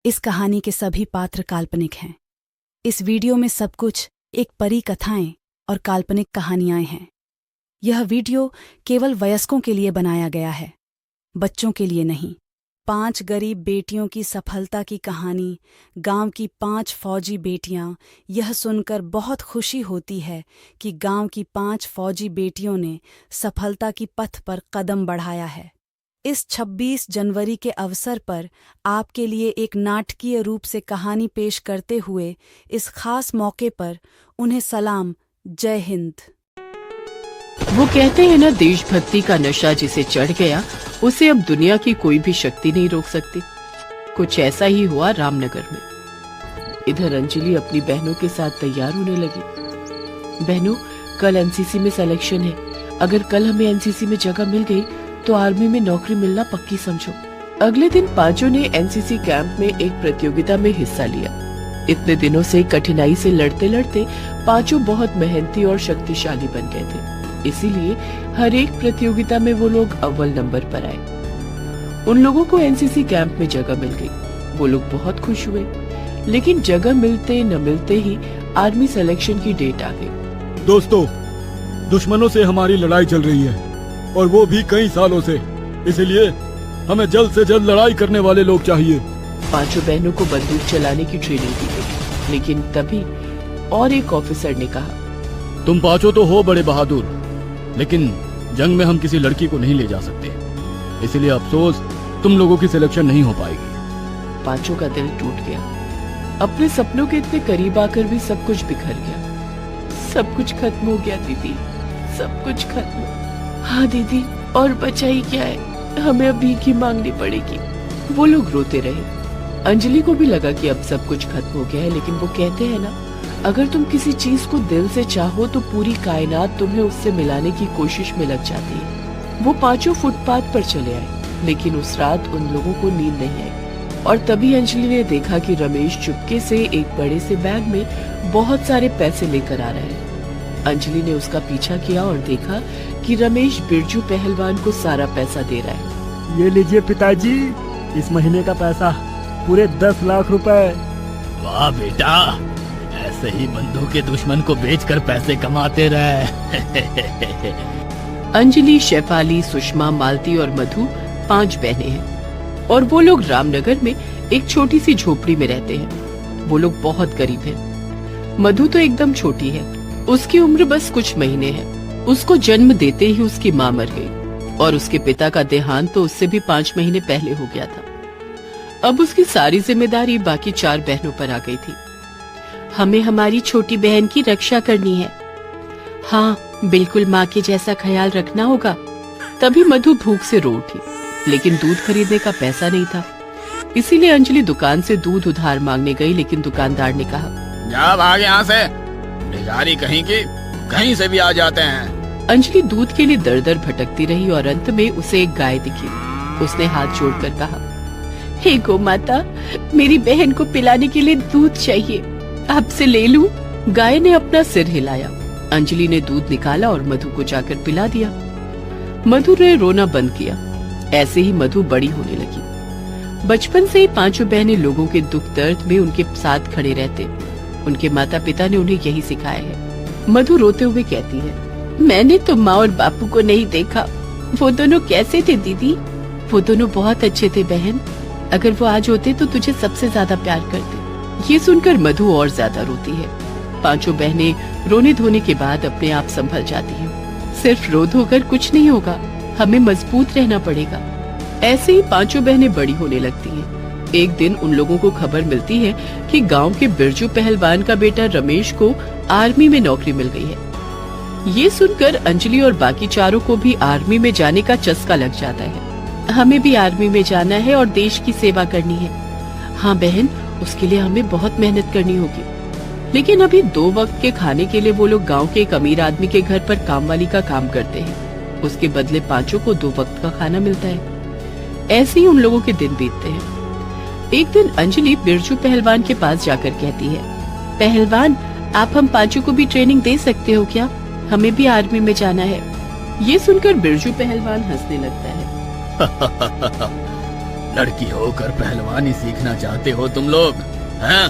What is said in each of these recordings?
इस कहानी के सभी पात्र काल्पनिक हैं। इस वीडियो में सब कुछ एक परी कथाएं और काल्पनिक कहानियां हैं। यह वीडियो केवल वयस्कों के लिए बनाया गया है, बच्चों के लिए नहीं। 5 गरीब बेटियों की सफलता की कहानी, गांव की 5 फौजी बेटियां। यह सुनकर बहुत खुशी होती है कि गांव की 5 फौजी बेटियों ने सफलता की पथ पर कदम बढ़ाया है। इस 26 जनवरी के अवसर पर आपके लिए एक नाटकीय रूप से कहानी पेश करते हुए इस खास मौके पर उन्हें सलाम। जय हिंद। वो कहते हैं ना, देशभक्ति का नशा जिसे चढ़ गया उसे अब दुनिया की कोई भी शक्ति नहीं रोक सकती। कुछ ऐसा ही हुआ रामनगर में। इधर अंजलि अपनी बहनों के साथ तैयार होने लगी। बहनों, कल एनसीसी में सिलेक्शन है। अगर कल हमें एनसीसी में जगह मिल गई तो आर्मी में नौकरी मिलना पक्की समझो। अगले दिन पांचों ने एनसीसी कैंप में एक प्रतियोगिता में हिस्सा लिया। इतने दिनों से कठिनाई से लड़ते लड़ते पांचों बहुत मेहनती और शक्तिशाली बन गए थे। इसीलिए हर एक प्रतियोगिता में वो लोग अव्वल नंबर पर आए। उन लोगों को एनसीसी कैंप में जगह मिल गई। वो लोग बहुत खुश हुए, लेकिन जगह मिलते न मिलते ही आर्मी सिलेक्शन की डेट आ गई। दोस्तों, दुश्मनों से हमारी लड़ाई चल रही है और वो भी कई सालों से। इसलिए हमें जल्द से जल्द लड़ाई करने वाले लोग चाहिए। पांचों बहनों को बंदूक चलाने की ट्रेनिंग दी गई, लेकिन तभी और एक ऑफिसर ने कहा, तुम पांचों तो हो बड़े बहादुर, लेकिन जंग में हम किसी लड़की को नहीं ले जा सकते। इसलिए अफसोस, तुम लोगों की सिलेक्शन नहीं हो पाएगी। पांचों का दिल टूट गया। अपने सपनों के इतने करीब आकर भी सब कुछ बिखर गया। सब कुछ खत्म हो गया दीदी, सब कुछ खत्म। हाँ दीदी, और बचा ही क्या है, हमें अब भीख ही मांगनी पड़ेगी। वो लोग रोते रहे। अंजलि को भी लगा कि अब सब कुछ खत्म हो गया है, लेकिन वो कहते हैं ना, अगर तुम किसी चीज को दिल से चाहो तो पूरी कायनात तुम्हें उससे मिलाने की कोशिश में लग जाती है। वो पांचों फुटपाथ पर चले आए, लेकिन उस रात उन लोगों को नींद नहीं आई। और तभी अंजलि ने देखा कि रमेश चुपके से एक बड़े से बैग में बहुत सारे पैसे लेकर आ रहा है। अंजलि ने उसका पीछा किया और देखा कि रमेश बिरजू पहलवान को सारा पैसा दे रहा है। ये लीजिए पिताजी, इस महीने का पैसा, पूरे 10 लाख रुपए। वाह बेटा, ऐसे ही बंधु के दुश्मन को बेचकर पैसे कमाते रहे। अंजलि, शेफाली, सुषमा, मालती और मधु 5 बहनें हैं और वो लोग रामनगर में एक छोटी सी झोपड़ी में रहते हैं। वो लोग बहुत गरीब हैं। मधु तो एकदम छोटी है, उसकी उम्र बस कुछ महीने है। उसको जन्म देते ही उसकी माँ मर गई और उसके पिता का देहांत तो उससे भी 5 महीने पहले हो गया था। अब उसकी सारी जिम्मेदारी बाकी 4 बहनों पर आ गई थी। हमें हमारी छोटी बहन की रक्षा करनी है। हाँ, बिल्कुल माँ के जैसा ख्याल रखना होगा। तभी मधु भूख से रो उठी, लेकिन दूध खरीदने का पैसा नहीं था। इसीलिए अंजलि दुकान से दूध उधार मांगने गई, लेकिन दुकानदार ने कहा, जा भाग यहाँ से, भिखारी कहीं की कहीं से भी आ जाते हैं। अंजलि दूध के लिए दर दर भटकती रही और अंत में उसे एक गाय दिखी। उसने हाथ जोड़कर कहा, हे गौ माता, मेरी बहन को पिलाने के लिए दूध चाहिए, आपसे ले लूं? गाय ने अपना सिर हिलाया। अंजलि ने दूध निकाला और मधु को जाकर पिला दिया। मधु ने रोना बंद किया। ऐसे ही मधु बड़ी होने लगी। बचपन से ही 5 बहनें लोगों के दुख दर्द में उनके साथ खड़े रहते। उनके माता पिता ने उन्हें यही सिखाया है। मधु रोते हुए कहती है, मैंने तो माँ और बापू को नहीं देखा। वो दोनों कैसे थे दीदी? वो दोनों बहुत अच्छे थे बहन। अगर वो आज होते तो तुझे सबसे ज्यादा प्यार करते। ये सुनकर मधु और ज्यादा रोती है। 5 बहनें रोने धोने के बाद अपने आप संभल जाती हैं। सिर्फ रो धोकर कुछ नहीं होगा, हमें मजबूत रहना पड़ेगा। ऐसे ही 5 बहनें बड़ी होने लगती हैं। एक दिन उन लोगों को खबर मिलती है कि गांव के बिरजू पहलवान का बेटा रमेश को आर्मी में नौकरी मिल गई है। ये सुनकर अंजलि और बाकी चारों को भी आर्मी में जाने का चस्का लग जाता है। हमें भी आर्मी में जाना है और देश की सेवा करनी है। हाँ बहन, उसके लिए हमें बहुत मेहनत करनी होगी। लेकिन अभी 2 वक्त के खाने के लिए वो लोग गांव के एक अमीर आदमी के घर पर कामवाली का काम करते हैं। उसके बदले 5 को 2 वक्त का खाना मिलता है। ऐसे ही उन लोगों के दिन बीतते हैं। एक दिन अंजलि बिरजू पहलवान के पास जाकर कहती है, पहलवान, आप हम 5 को भी ट्रेनिंग दे सकते हो क्या? हमें भी आर्मी में जाना है। ये सुनकर बिरजू पहलवान हंसने लगता है। लड़की होकर पहलवानी सीखना चाहते हो तुम लोग, हैं?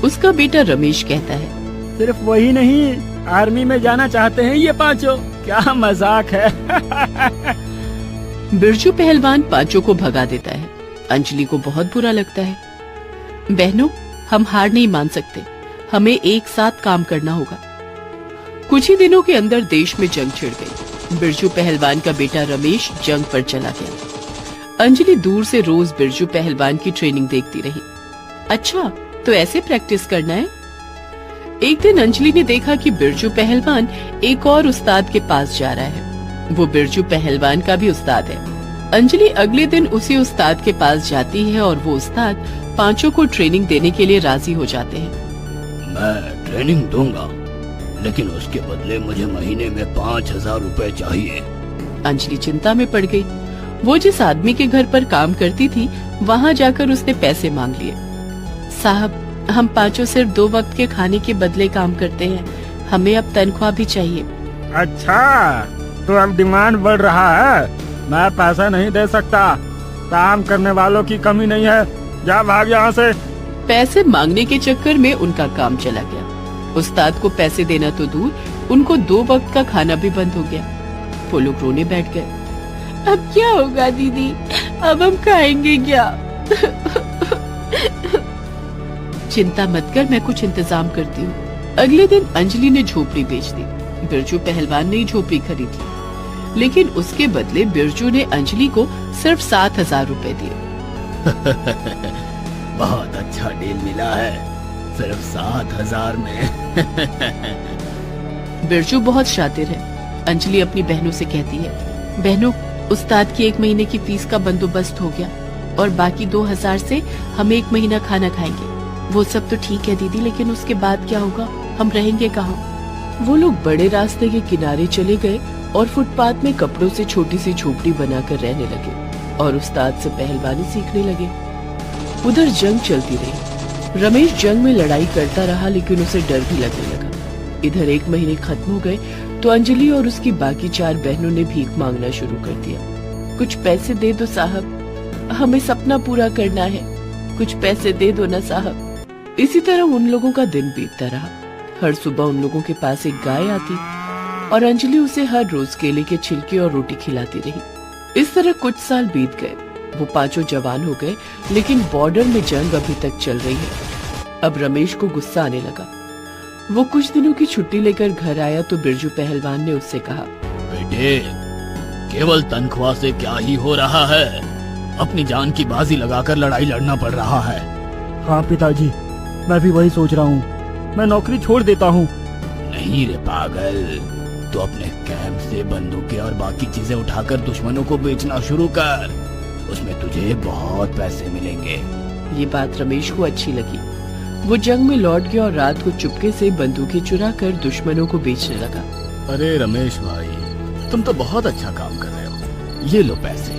उसका बेटा रमेश कहता है। सिर्फ वही नहीं, आर्मी में जाना चाहते हैं ये पांचों। क्या मजाक है। बिरजू पहलवान पांचों को भगा देता है। अंजलि को बहुत बुरा लगता है। बहनों, हम हार नहीं मान सकते, हमें एक साथ काम करना होगा। कुछ ही दिनों के अंदर देश में जंग छिड़ गई। बिरजू पहलवान का बेटा रमेश जंग पर चला गया। अंजलि दूर से रोज बिरजू पहलवान की ट्रेनिंग देखती रही। अच्छा, तो ऐसे प्रैक्टिस करना है? एक दिन अंजलि ने देखा कि बिरजू पहलवान एक और उस्ताद के पास जा रहा है। वो बिरजू पहलवान का भी उस्ताद है। अंजलि अगले दिन उसी उस्ताद के पास जाती है और वो उस्ताद पांचों को ट्रेनिंग देने के लिए राजी हो जाते हैं। मैं ट्रेनिंग दूंगा, लेकिन उसके बदले मुझे महीने में 5,000 रुपए चाहिए। अंजलि चिंता में पड़ गई। वो जिस आदमी के घर पर काम करती थी, वहाँ जाकर उसने पैसे मांग लिए। साहब, हम पांचों सिर्फ 2 वक्त के खाने के बदले काम करते हैं, हमें अब तनख्वाह भी चाहिए। अच्छा, तो अब डिमांड बढ़ रहा है। मैं पैसा नहीं दे सकता, काम करने वालों की कमी नहीं है। जा भाग यहाँ से। पैसे मांगने के चक्कर में उनका काम चला गया। उस्ताद को पैसे देना तो दूर, उनको 2 वक्त का खाना भी बंद हो गया। वो लोग रोने बैठ गए। अब क्या होगा दीदी, अब हम खाएंगे क्या? चिंता मत कर, मैं कुछ इंतजाम करती हूँ। अगले दिन अंजलि ने झोपड़ी बेच दी। बिरजू पहलवान ने झोपड़ी खरीदी, लेकिन उसके बदले बिरजू ने अंजलि को सिर्फ 7,000 रुपए दिए। बहुत अच्छा डील मिला है, सिर्फ 7,000 में। बिरजू बहुत शातिर है। अंजलि अपनी बहनों से कहती है, बहनों, उस्ताद की 1 महीने की फीस का बंदोबस्त हो गया और बाकी 2,000 से हम 1 महीना खाना खाएंगे। वो सब तो ठीक है दीदी, लेकिन उसके बाद क्या होगा, हम रहेंगे कहाँ? वो लोग बड़े रास्ते के किनारे चले गए और फुटपाथ में कपड़ों से छोटी सी झोपड़ी बनाकर रहने लगे और उस्ताद से पहलवानी सीखने लगे। उधर जंग चलती रही। रमेश जंग में लड़ाई करता रहा, लेकिन उसे डर भी लगने लगा। इधर 1 महीने खत्म हो गए तो अंजलि और उसकी बाकी 4 बहनों ने भीख मांगना शुरू कर दिया। कुछ पैसे दे दो साहब, हमें सपना पूरा करना है, कुछ पैसे दे दो ना साहब। इसी तरह उन लोगों का दिन बीतता रहा। हर सुबह उन लोगों के पास एक गाय आती और अंजलि उसे हर रोज केले के छिलके और रोटी खिलाती रही। इस तरह कुछ साल बीत गए। वो पांचों जवान हो गए, लेकिन बॉर्डर में जंग अभी तक चल रही है। अब रमेश को गुस्सा आने लगा। वो कुछ दिनों की छुट्टी लेकर घर आया तो बिरजू पहलवान ने उससे कहा, बेटे, केवल तनख्वाह से क्या ही हो रहा है, अपनी जान की बाजी लगाकर लड़ाई लड़ना पड़ रहा है। हाँ पिताजी, मैं भी वही सोच रहा हूँ। मैं नौकरी छोड़ देता हूँ। नहीं रे पागल, तो अपने कैंप से बंदूकें और बाकी चीजें उठाकर दुश्मनों को बेचना शुरू कर, उसमें तुझे बहुत पैसे मिलेंगे। ये बात रमेश को अच्छी लगी। वो जंग में लौट गया और रात को चुपके से बंदूकें चुरा कर दुश्मनों को बेचने लगा। अरे रमेश भाई, तुम तो बहुत अच्छा काम कर रहे हो, ये लो पैसे।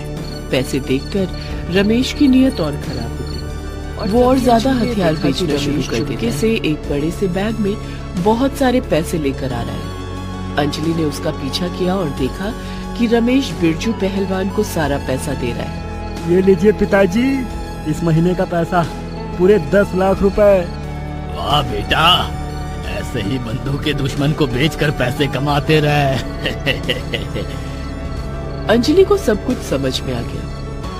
पैसे देखकर रमेश की नीयत और खराब हो गई। वो और ज्यादा हथियार बेचना शुरू कर दिया। से एक बड़े से बैग में बहुत सारे पैसे लेकर आ रहा है। अंजलि ने उसका पीछा किया और देखा कि रमेश बिरजू पहलवान को सारा पैसा दे रहा है। ये लीजिए पिताजी, इस महीने का पैसा, पूरे 10 लाख रुपए। वाह बेटा, ऐसे ही बंदूकें दुश्मन को बेचकर पैसे कमाते रहे। अंजलि को सब कुछ समझ में आ गया।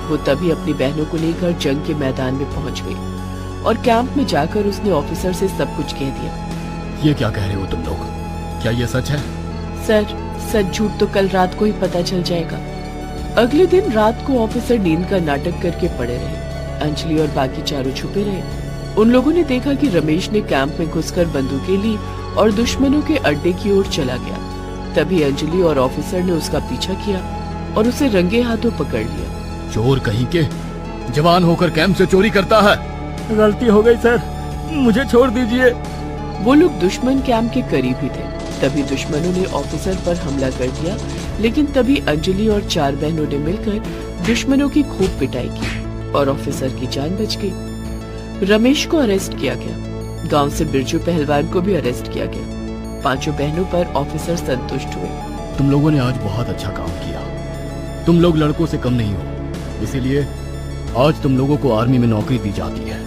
वो तभी अपनी बहनों को लेकर जंग के मैदान में पहुंच गई और कैंप में जाकर उसने ऑफिसर से सब कुछ कह दिया। ये क्या कह रहे हो तुम लोग? क्या ये सच है? सर, सच झूठ तो कल रात को ही पता चल जाएगा। अगले दिन रात को ऑफिसर नींद का नाटक करके पड़े रहे। अंजलि और बाकी चारों छुपे रहे। उन लोगों ने देखा कि रमेश ने कैंप में घुसकर बंदूकें ली और दुश्मनों के अड्डे की ओर चला गया। तभी अंजलि और ऑफिसर ने उसका पीछा किया और उसे रंगे हाथों पकड़ लिया। चोर कहीं के, जवान होकर कैंप से चोरी करता है। गलती हो गई सर, मुझे छोड़ दीजिए। वो लोग दुश्मन कैंप के करीब ही थे। तभी दुश्मनों ने ऑफिसर पर हमला कर दिया, लेकिन तभी अंजलि और 4 बहनों ने मिलकर दुश्मनों की खूब पिटाई की और ऑफिसर की जान बच गई। रमेश को अरेस्ट किया गया। गांव से बिरजू पहलवान को भी अरेस्ट किया गया। 5 बहनों पर ऑफिसर संतुष्ट हुए। तुम लोगों ने आज बहुत अच्छा काम किया। तुम लोग लड़कों से कम नहीं हो। इसीलिए आज तुम लोगों को आर्मी में नौकरी दी जाती है।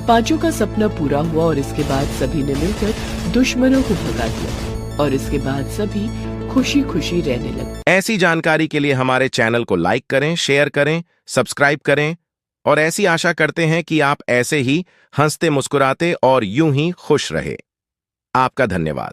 पांचों का सपना पूरा हुआ और इसके बाद सभी ने मिलकर दुश्मनों को भगा दिया और इसके बाद सभी खुशी खुशी रहने लगे। ऐसी जानकारी के लिए हमारे चैनल को लाइक करें, शेयर करें, सब्सक्राइब करें और ऐसी आशा करते हैं कि आप ऐसे ही हंसते मुस्कुराते और यूं ही खुश रहे। आपका धन्यवाद।